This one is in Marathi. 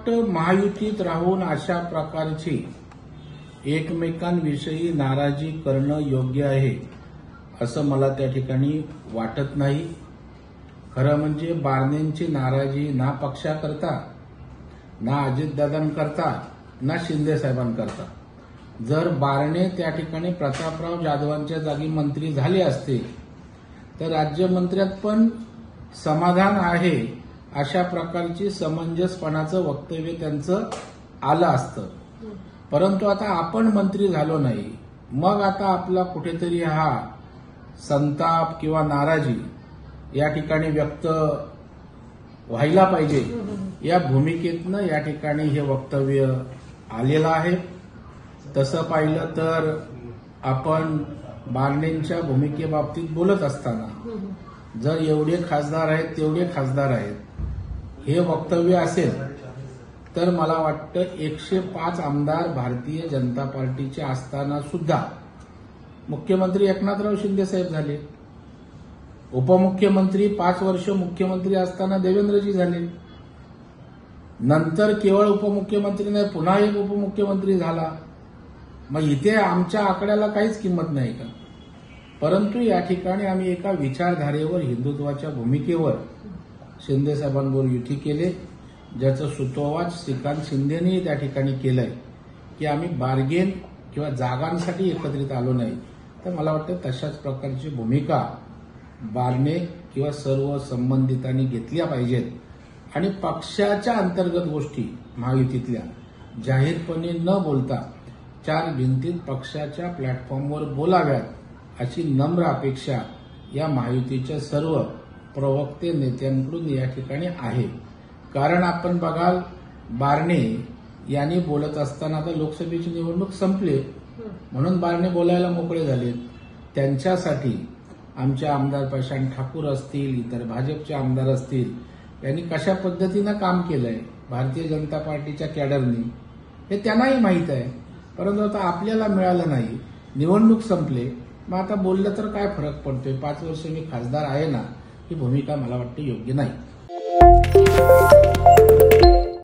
वाटतं महायुतीत राहून अशा प्रकारची एकमेकांविषयी नाराजी करणं योग्य आहे असं मला त्या ठिकाणी वाटत नाही। खरं म्हणजे बारणेंची नाराजी ना पक्षाकरता, ना अजितदादांकरता, ना शिंदे साहेबांकरता। जर बारणे त्या ठिकाणी प्रतापराव जाधवांच्या जागी मंत्री झाले असते तर राज्यमंत्र्यात पण समाधान आहे अशा प्रकारची समंजसपणाचं वक्तव्य त्यांचं आलं असतं। परंतु आता आपण मंत्री झालो नाही, मग आता आपला कुठेतरी हा संताप किंवा नाराजी या ठिकाणी व्यक्त व्हायला पाहिजे या भूमिकेतनं या ठिकाणी हे वक्तव्य आलेलं आहे। तसं पाहिलं तर आपण बारणेंच्या भूमिकेबाबतीत बोलत असताना जर एवढे खासदार आहेत तेवढे खासदार आहेत हे वक्तव्य असेल तर मला वाटतं 105 आमदार भारतीय जनता पार्टीचे असताना सुद्धा मुख्यमंत्री एकनाथराव शिंदे साहेब झाले, उपमुख्यमंत्री 5 वर्ष मुख्यमंत्री असताना देवेंद्रजी झाले, नंतर केवळ उपमुख्यमंत्री नाही पुन्हा एक उपमुख्यमंत्री झाला। मग इथे आमच्या आकड्याला काहीच किंमत नाही का? परंतु या ठिकाणी आम्ही एका विचारधारेवर, हिंदुत्वाच्या भूमिकेवर शिंदे साहेबांबरोबर युती केले, ज्याचं सुतोवाच श्रीकांत शिंदेनी त्या ठिकाणी केलंय की आम्ही बार्गेन किंवा जागांसाठी एकत्रित आलो नाही। तर मला वाटतं तशाच प्रकारची भूमिका बारणे किंवा सर्व संबंधितांनी घेतल्या पाहिजेत आणि पक्षाच्या अंतर्गत गोष्टी महायुतीतल्या जाहीरपणे न बोलता 4 भिंतीत पक्षाच्या प्लॅटफॉर्मवर बोलाव्यात अशी नम्र अपेक्षा या महायुतीच्या सर्व प्रवक्ते नेत्यांकडून या ठिकाणी आहे। कारण आपण बघाल बारणे यांनी बोलत असताना आता लोकसभेची निवडणूक संपली म्हणून बारणे बोलायला मोकळे झाले। त्यांच्यासाठी आमचे आमदार प्रशांत ठाकूर असतील, इतर भाजपचे आमदार असतील, यांनी कशा पद्धतीनं काम केलंय भारतीय जनता पार्टीच्या कॅडरनी हे त्यांनाही माहीत आहे। परंतु आता आपल्याला मिळालं नाही, निवडणूक संपले, मग आता बोललं तर काय फरक पडतोय? 5 वर्ष मी खासदार आहे ना, ही भूमिका मला वाटते योग्य नाही।